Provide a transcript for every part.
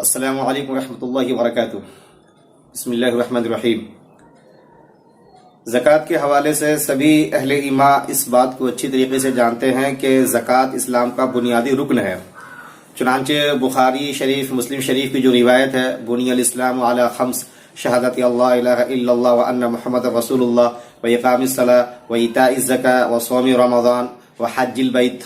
السلام علیکم ورحمۃ اللہ وبرکاتہ۔ بسم اللہ الرحمن الرحیم۔ زکوٰۃ کے حوالے سے سبھی اہل ایمان اس بات کو اچھی طریقے سے جانتے ہیں کہ زکوٰۃ اسلام کا بنیادی رکن ہے۔ چنانچہ بخاری شریف، مسلم شریف کی جو روایت ہے، بنی الاسلام علی خمس، شہادت اللہ الہ الا اللہ وان محمد رسول اللہ واقام الصلاۃ وایتاء الزکاۃ وصوم رمضان وحج البیت،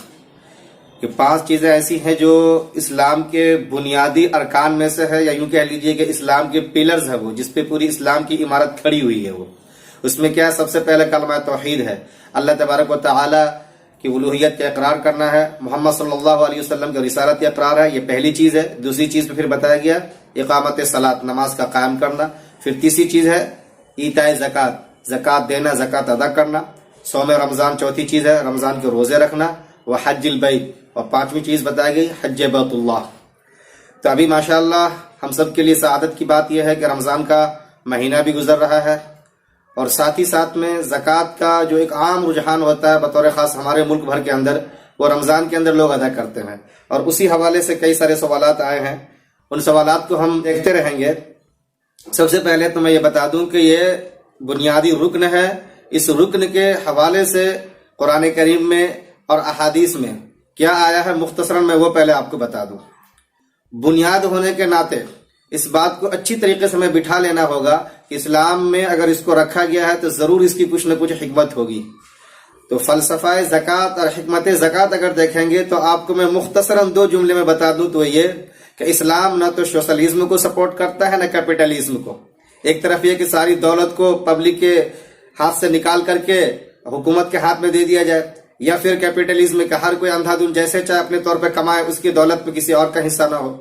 کہ 5 چیزیں ایسی ہیں جو اسلام کے بنیادی ارکان میں سے ہے، یا یوں کہہ لیجئے کہ اسلام کے پلرز ہے، وہ جس پہ پوری اسلام کی عمارت کھڑی ہوئی ہے۔ وہ اس میں کیا ہے؟ سب سے پہلے کلمہ توحید ہے، اللہ تبارک و تعالی کی الوہیت کا اقرار کرنا ہے، محمد صلی اللہ علیہ وسلم کی رسالت کا اقرار ہے، یہ پہلی چیز ہے۔ دوسری چیز پہ پھر بتایا گیا اقامت صلاۃ، نماز کا قائم کرنا۔ پھر تیسری چیز ہے ایتاء زکوٰۃ، زکوٰۃ دینا، زکوٰۃ ادا کرنا۔ صوم رمضان چوتھی چیز ہے، رمضان کے روزے رکھنا۔ وحج البیت، اور 5ویں چیز بتائی گئی حج بیت اللہ۔ تو ابھی ماشاءاللہ ہم سب کے لیے سعادت کی بات یہ ہے کہ رمضان کا مہینہ بھی گزر رہا ہے، اور ساتھ ہی ساتھ میں زکوٰۃ کا جو ایک عام رجحان ہوتا ہے بطور خاص ہمارے ملک بھر کے اندر، وہ رمضان کے اندر لوگ ادا کرتے ہیں، اور اسی حوالے سے کئی سارے سوالات آئے ہیں، ان سوالات کو ہم دیکھتے رہیں گے۔ سب سے پہلے تو میں یہ بتا دوں کہ یہ بنیادی رکن ہے۔ اس رکن کے حوالے سے قرآن کریم میں اور احادیث میں کیا آیا ہے، مختصراً میں وہ پہلے آپ کو بتا دوں۔ بنیاد ہونے کے ناطے اس بات کو اچھی طریقے سے میں بٹھا لینا ہوگا کہ اسلام میں اگر اس کو رکھا گیا ہے تو ضرور اس کی کچھ نہ کچھ حکمت ہوگی۔ تو فلسفہ زکوٰۃ اور حکمت زکوٰۃ اگر دیکھیں گے تو آپ کو میں مختصراً 2 جملے میں بتا دوں تو یہ کہ اسلام نہ تو سوشلزم کو سپورٹ کرتا ہے نہ کیپٹلزم کو۔ ایک طرف یہ کہ ساری دولت کو پبلک کے ہاتھ سے نکال کر کے حکومت کے ہاتھ میں دے دیا جائے، یا پھر کیپٹلزم میں کہ ہر کوئی اندھا دھند جیسے چاہے اپنے طور پہ کمائے، اس کی دولت میں کسی اور کا حصہ نہ ہو۔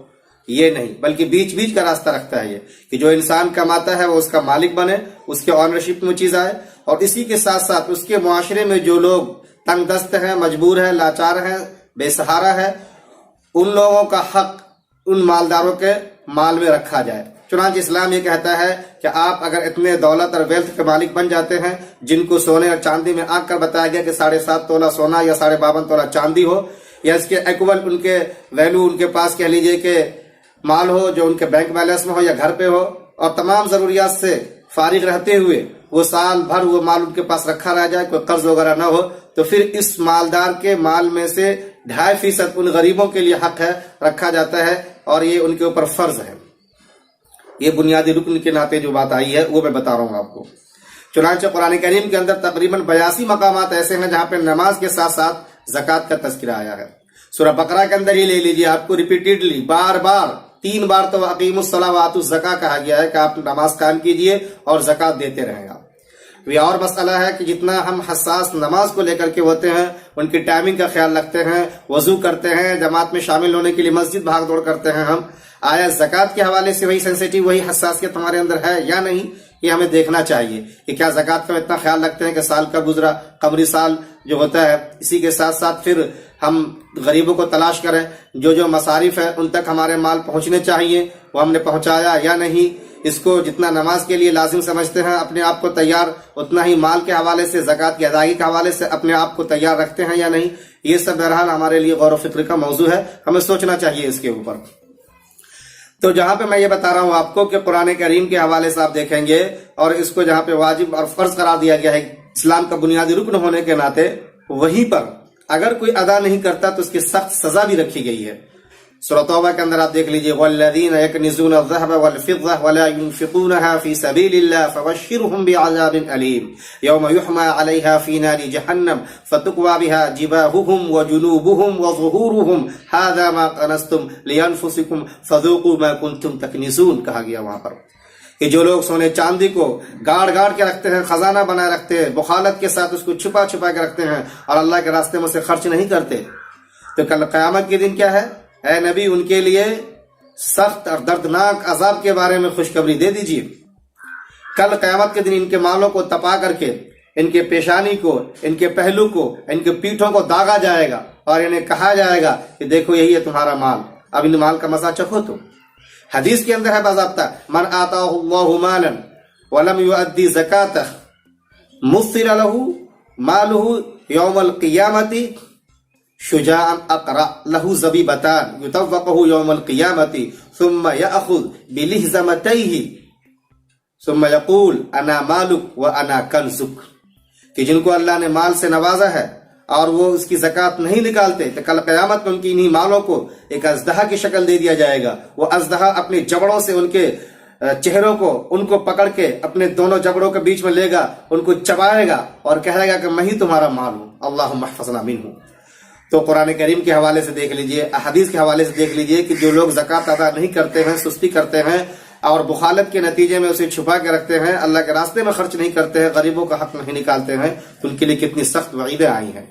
یہ نہیں، بلکہ بیچ بیچ کا راستہ رکھتا ہے یہ کہ جو انسان کماتا ہے وہ اس کا مالک بنے، اس کے آنرشپ میں چیز آئے، اور اسی کے ساتھ ساتھ اس کے معاشرے میں جو لوگ تنگ دست ہیں، مجبور ہیں، لاچار ہیں، بے سہارا ہے، ان لوگوں کا حق ان مالداروں کے مال میں رکھا جائے۔ چنانچہ اسلام یہ کہتا ہے کہ آپ اگر اتنے دولت اور ویلتھ کے مالک بن جاتے ہیں، جن کو سونے اور چاندی میں آنکھ کر بتایا گیا کہ 7.5 تولہ سونا یا 52.5 تولہ چاندی ہو، یا اس کے ایکول ان کے ویلو ان کے پاس کہہ لیجئے کہ مال ہو جو ان کے بینک بیلنس میں ہو یا گھر پہ ہو، اور تمام ضروریات سے فارغ رہتے ہوئے وہ سال بھر وہ مال ان کے پاس رکھا رہ جائے، کوئی قرض وغیرہ نہ ہو، تو پھر اس مالدار کے مال میں سے 2.5% ان غریبوں کے لیے حق ہے، رکھا جاتا ہے، اور یہ ان کے اوپر فرض ہے۔ یہ بنیادی رکن کے ناطے جو بات آئی ہے وہ میں بتا رہا ہوں آپ کو۔ چنانچہ قرآن کریم کے اندر تقریباً 82 مقامات ایسے ہیں جہاں پہ نماز کے ساتھ ساتھ زکوٰۃ کا تذکرہ آیا ہے۔ سورہ بقرہ کے اندر ہی لے لیجیے، آپ کو ریپیٹیڈلی بار 3 بار تو اقیموا الصلاۃ وآتوا الزکاۃ کہا گیا ہے کہ آپ نماز قائم کیجئے اور زکوٰۃ دیتے رہیں گا۔ یہ اور مسئلہ ہے کہ جتنا ہم حساس نماز کو لے کر کے ہوتے ہیں، ان کی ٹائمنگ کا خیال رکھتے ہیں، وضو کرتے ہیں، جماعت میں شامل ہونے کے لیے مسجد بھاگ دوڑ کرتے ہیں ہم، آیا زکوٰۃ کے حوالے سے وہی سینسیٹیو، وہی حساسیت ہمارے اندر ہے یا نہیں؟ یہ ہمیں دیکھنا چاہیے کہ کیا زکوٰۃ کا اتنا خیال رکھتے ہیں کہ سال کا گزرا، قمری سال جو ہوتا ہے، اسی کے ساتھ ساتھ پھر ہم غریبوں کو تلاش کریں، جو مصارف ہے ان تک ہمارے مال پہنچنے چاہیے، وہ ہم نے پہنچایا یا نہیں؟ اس کو جتنا نماز کے لیے لازم سمجھتے ہیں اپنے آپ کو تیار، اتنا ہی مال کے حوالے سے، زکوٰۃ کی ادائیگی کے حوالے سے اپنے آپ کو تیار رکھتے ہیں یا نہیں؟ یہ سب بہرحال ہمارے لیے غور و فکر کا موضوع ہے، ہمیں سوچنا چاہیے اس کے اوپر۔ تو جہاں پہ میں یہ بتا رہا ہوں آپ کو کہ قرآن کریم کے حوالے سے آپ دیکھیں گے، اور اس کو جہاں پہ واجب اور فرض قرار دیا گیا ہے اسلام کا بنیادی رکن ہونے کے ناطے، وہیں پر اگر کوئی ادا نہیں کرتا تو اس کی سخت سزا بھی رکھی گئی ہے۔ سورۃ توبہ کے اندر آپ دیکھ لیجئے، وَالَّذِينَ يَكْنِزُونَ الذَّهَبَ وَالْفِضَّةَ وَلَا يُنْفِقُونَهَا فِي سَبِيلِ اللَّهِ فَبَشِّرْهُم بِعَذَابٍ أَلِيمٍ يَوْمَ يُحْمَى عَلَيْهَا فِي نَارِ جَهَنَّمَ فَتُكْوَى بِهَا جِبَاهُهُمْ وَجُنُوبُهُمْ وَظُهُورُهُمْ هَذَا مَا كَنَزْتُمْ لِأَنفُسِكُمْ فَذُوقُوا مَا كُنتُمْ تَكْنِزُونَ کہا گیا وہاں پر کہ جو لوگ سونے چاندی کو گاڑ گاڑ کے رکھتے ہیں، خزانہ بنائے رکھتے ہیں، بخالت کے ساتھ اس کو چھپا چھپا کے رکھتے ہیں اور اللہ کے راستے میں سے خرچ نہیں کرتے، تو کل قیامت کے دن کیا ہے؟ اے نبی ان کے لیے سخت اور دردناک عذاب کے بارے میں خوشخبری دے دیجیے۔ کل قیامت کے دن ان کے مالوں کو تپا کر کے، ان کے پیشانی کو، ان کے پہلو کو، ان کے پیٹھوں کو داغا جائے گا، اور انہیں کہا جائے گا کہ دیکھو یہی ہے تمہارا مال، اب ان مال کا مزہ چکھو۔ تو حدیث کے اندر ہے باضابطہ، من آتاہ اللہ مالا ولم یؤدی زکاتہ مثل لہ مالہ یوم القیامت شجاعا اقرا له زبیبتان یطوقه یوم القیامت ثم یأخذ بلہزمتیہ ثم یقول انا مالک وانا کنزک، کہ جن کو اللہ نے مال سے نوازا ہے اور وہ اس کی زکوٰۃ نہیں نکالتے تو کل قیامت میں ان کی انہی مالوں کو ایک اژدہا کی شکل دے دیا جائے گا. وہ اژدہا اپنے جبڑوں سے ان کے چہروں کو ان کو پکڑ کے اپنے دونوں جبڑوں کے بیچ میں لے گا، ان کو چبائے گا اور کہے گا کہ میں ہی تمہارا مال ہوں، اللہم احفظنا منہ. تو قرآن کریم کے حوالے سے دیکھ لیجئے، احادیث کے حوالے سے دیکھ لیجئے کہ جو لوگ زکوٰۃ ادا نہیں کرتے ہیں، سستی کرتے ہیں اور بخالت کے نتیجے میں اسے چھپا کے رکھتے ہیں، اللہ کے راستے میں خرچ نہیں کرتے ہیں، غریبوں کا حق نہیں نکالتے ہیں، تو ان کے لیے کتنی سخت وعیدیں آئی ہیں.